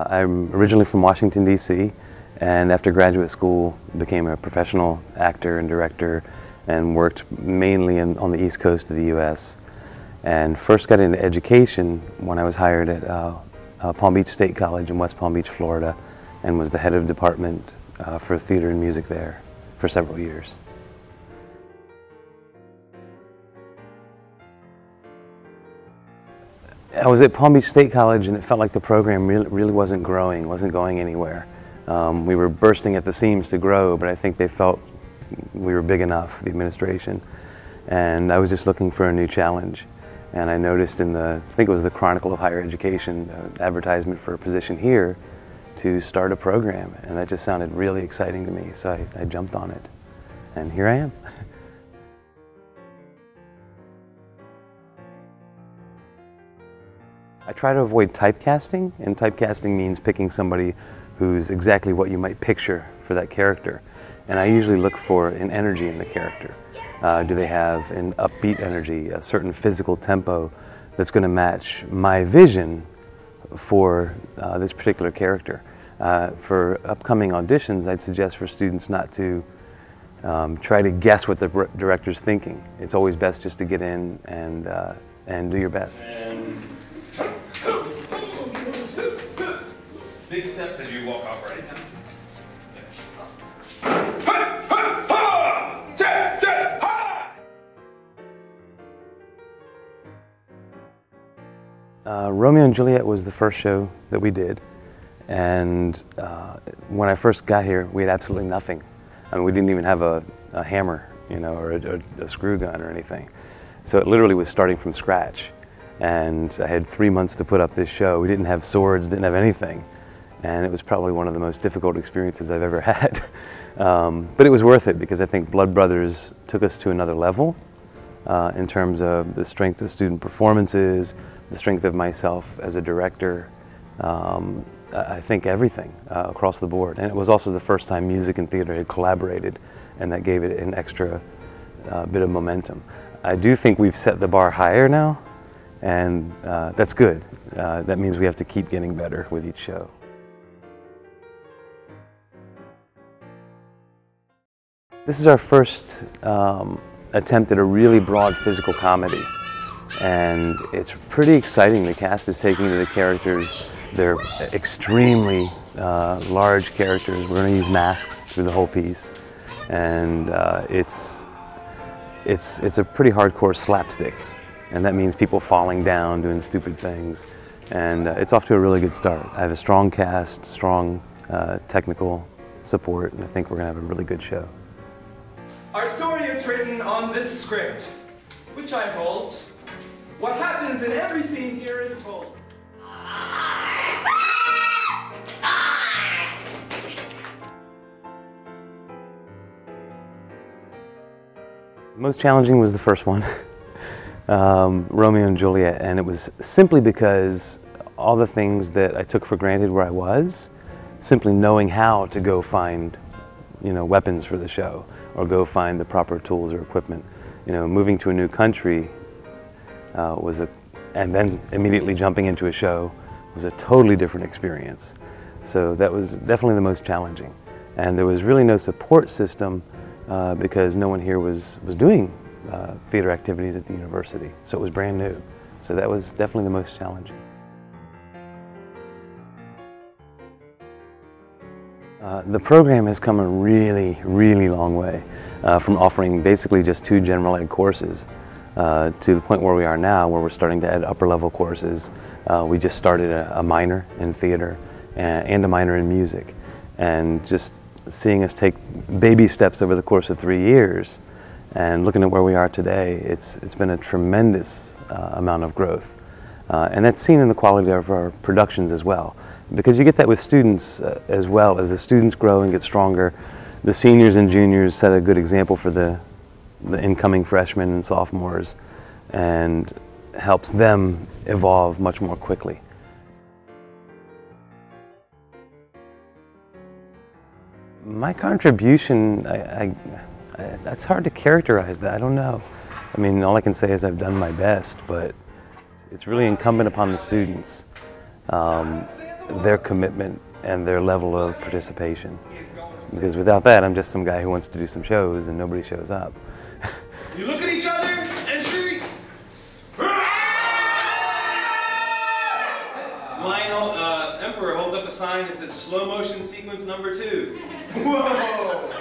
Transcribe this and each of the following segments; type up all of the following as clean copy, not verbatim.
I'm originally from Washington, D.C., and after graduate school became a professional actor and director and worked mainly on the East Coast of the U.S. And first got into education when I was hired at Palm Beach State College in West Palm Beach, Florida, and was the head of department for theater and music there for several years. I was at Palm Beach State College and it felt like the program really wasn't growing, wasn't going anywhere. We were bursting at the seams to grow, but I think they felt we were big enough, the administration. And I was just looking for a new challenge. And I noticed in I think it was the Chronicle of Higher Education, an advertisement for a position here to start a program. And that just sounded really exciting to me, so I jumped on it. And here I am. I try to avoid typecasting, and typecasting means picking somebody who's exactly what you might picture for that character. And I usually look for an energy in the character. Do they have an upbeat energy, a certain physical tempo that's going to match my vision for this particular character? For upcoming auditions, I'd suggest for students not to try to guess what the director's thinking. It's always best just to get in and do your best. Big steps as you walk off right now. Romeo and Juliet was the first show that we did, and when I first got here, we had absolutely nothing. I mean, we didn't even have a hammer, you know, or a screw gun or anything. So it literally was starting from scratch. And I had 3 months to put up this show. We didn't have swords, didn't have anything. And it was probably one of the most difficult experiences I've ever had. But it was worth it because I think Blood Brothers took us to another level in terms of the strength of student performances, the strength of myself as a director. I think everything across the board. And it was also the first time music and theater had collaborated, and that gave it an extra bit of momentum. I do think we've set the bar higher now, and that's good. That means we have to keep getting better with each show. This is our first attempt at a really broad physical comedy, and it's pretty exciting. The cast is taking to the characters. They're extremely large characters. We're going to use masks through the whole piece, and it's a pretty hardcore slapstick, and that means people falling down, doing stupid things, and it's off to a really good start. I have a strong cast, strong technical support, and I think we're going to have a really good show. Our story is written on this script, which I hold. What happens in every scene here is told. Most challenging was the first one, Romeo and Juliet, and it was simply because all the things that I took for granted where I was, simply knowing how to go find, you know, weapons for the show, or go find the proper tools or equipment. You know, moving to a new country and then immediately jumping into a show was a totally different experience. So that was definitely the most challenging. And there was really no support system because no one here was doing theater activities at the university. So it was brand new. So that was definitely the most challenging. The program has come a really, really long way from offering basically just 2 general ed courses to the point where we are now, where we're starting to add upper level courses. We just started a minor in theater and a minor in music. And just seeing us take baby steps over the course of 3 years and looking at where we are today, it's been a tremendous amount of growth. And that's seen in the quality of our productions as well. Because you get that with students as well. As the students grow and get stronger, the seniors and juniors set a good example for the incoming freshmen and sophomores, and helps them evolve much more quickly. My contribution, that's hard to characterize that. I don't know. I mean, all I can say is I've done my best, but it's really incumbent upon the students. their commitment and their level of participation. Because without that, I'm just some guy who wants to do some shows and nobody shows up. You look at each other and shriek. Lionel, Emperor holds up a sign that says slow motion sequence number 2. Whoa!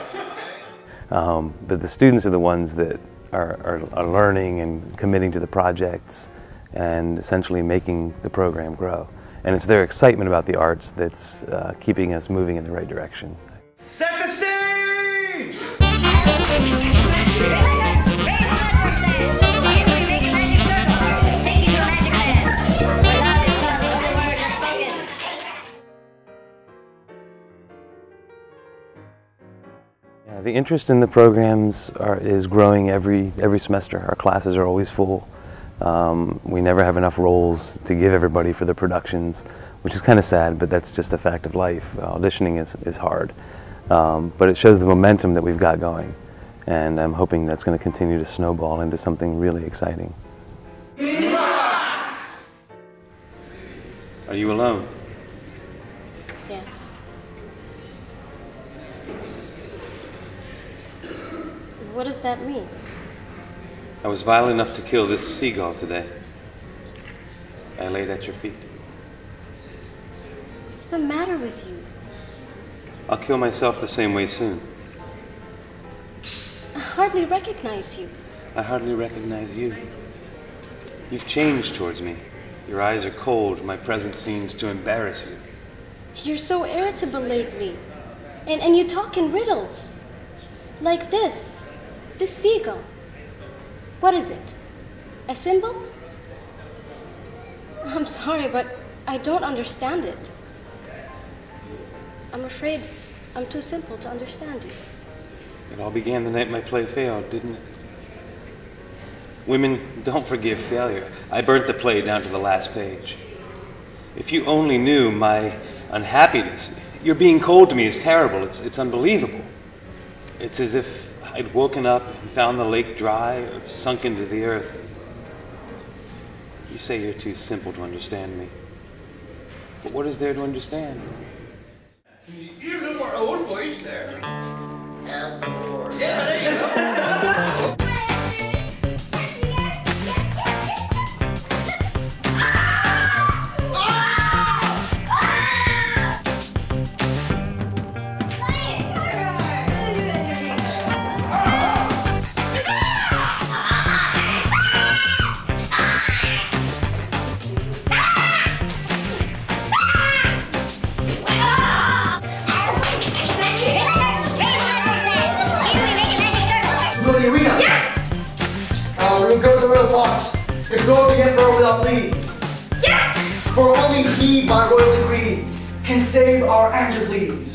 But the students are the ones that are learning and committing to the projects and essentially making the program grow. And it's their excitement about the arts that's keeping us moving in the right direction. Set the stage! Yeah, the interest in the programs is growing every semester. Our classes are always full. We never have enough roles to give everybody for the productions, which is kind of sad, but that's just a fact of life. Auditioning is hard. But it shows the momentum that we've got going, and I'm hoping that's going to continue to snowball into something really exciting. Are you alone? Yes. What does that mean? I was vile enough to kill this seagull today. I laid at your feet. What's the matter with you? I'll kill myself the same way soon. I hardly recognize you. I hardly recognize you. You've changed towards me. Your eyes are cold. My presence seems to embarrass you. You're so irritable lately. And you talk in riddles. Like this. This seagull. What is it? A symbol? I'm sorry, but I don't understand it. I'm afraid I'm too simple to understand you. It all began the night my play failed, didn't it? Women don't forgive failure. I burnt the play down to the last page. If you only knew my unhappiness, your being cold to me is terrible. It's unbelievable. It's as if I'd woken up and found the lake dry or sunk into the earth. You say you're too simple to understand me. But what is there to understand? Use a more old voice there. Outdoors. Yeah, there you go. We'll go to the real boss. The glory of the emperor without leave. Yes! For only he, by royal decree, can save our Angeles.